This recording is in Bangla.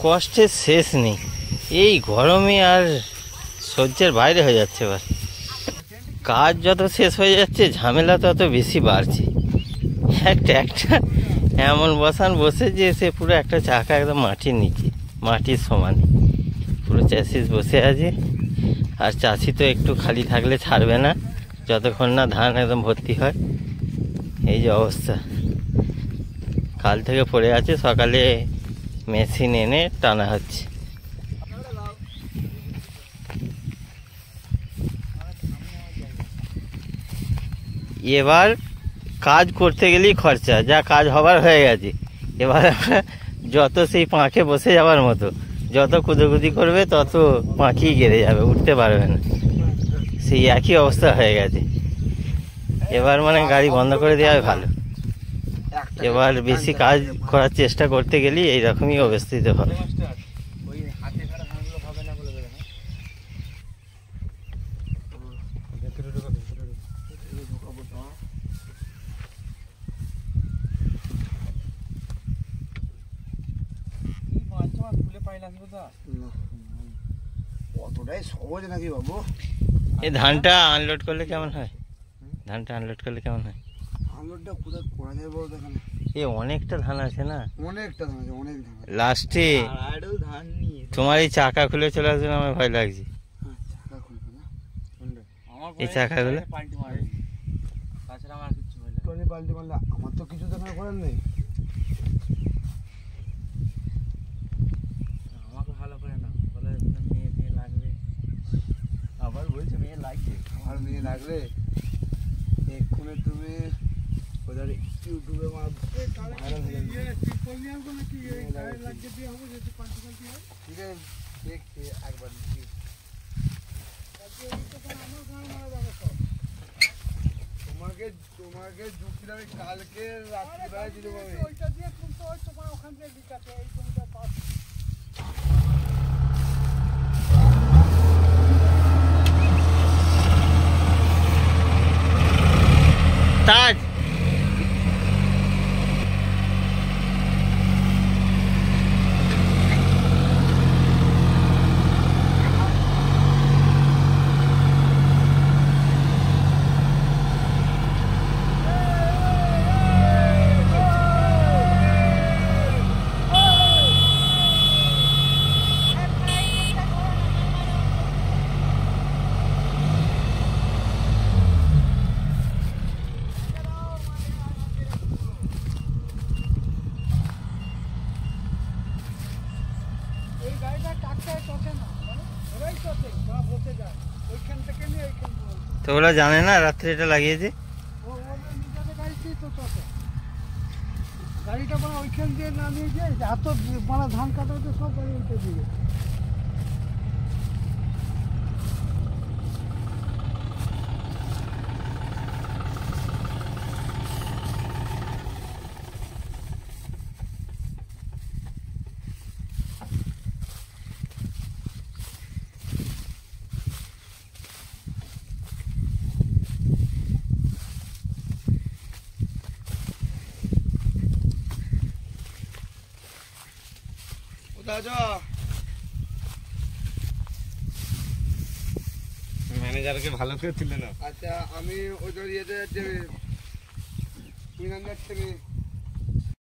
কষ্টের শেষ নেই, এই গরমে আর সহ্যের বাইরে হয়ে যাচ্ছে। এবার কাজ যত শেষ হয়ে যাচ্ছে ঝামেলা তত বেশি বাড়ছে। একটা এমন বসে যে সে পুরো একটা চাকা একদম মাটির নিচে, মাটির সমানে পুরো চ্যাসিস বসে আছে। আর চাষি তো একটু খালি থাকলে ছাড়বে না যতক্ষণ না ধান একদম ভর্তি হয়। এই যে অবস্থা, কাল থেকে পড়ে আছে, সকালে মেশিন এনে টানা হচ্ছে। এবার কাজ করতে গেলেই খরচা, যা কাজ হবার হয়ে গেছে। এবার আমরা যত সেই পাঁকে বসে যাওয়ার মতো, যত কুদোকুদি করবে তত পাঁকি গেড়ে যাবে, উঠতে পারবে না, সেই একই অবস্থা হয়ে গেছে। এবার মানে গাড়ি বন্ধ করে দেওয়াই ভালো। এবার বেশি কাজ করার চেষ্টা করতে গেলেই এইরকমই অবস্থিত হবে। অতটাই সহজ নাকি বাবু? এই ধানটা আনলোড করলে কেমন হয়? ধানটা আনলোড করলে কেমন হয়? আনলোডটা কোথায় করা যায় বলতো? এখানে এই অনেকটা ধান আছে না, অনেকটা ধান আছে, অনেক ধান। লাস্টে তোমার এই চাকা খুলে চলে আসবে, আমার ভয় লাগছে। চাকা খুলবে না এই চাকাগুলো পাল্টি মারলে আমার তো কিছু তো করার নেই। আমাকে ভালো করে না বলে মেয়ে লাগবে, আবার বলছে মেয়ে লাগবে, আমার মেয়ে লাগলে এক্ষুনি তুমি ওদের ইউটিউবে ঠিক আছে, দেখছি একবার তোমাকে তোমাকে যুক্তিটা আমি কালকে রাত্রিবেলায় দিতে পারবো। তাজ তো ওরা জানে না রাত্রে এটা লাগিয়েছে। গাড়িটা মানে ওইখান দিয়ে নামিয়ে দিয়ে এত মানে ধান কাটা হচ্ছে সব গাড়ি উঠে দিয়ে। ম্যানেজারকে ভালো করে তুলে নাও। আচ্ছা আমি ওই ইয়েতে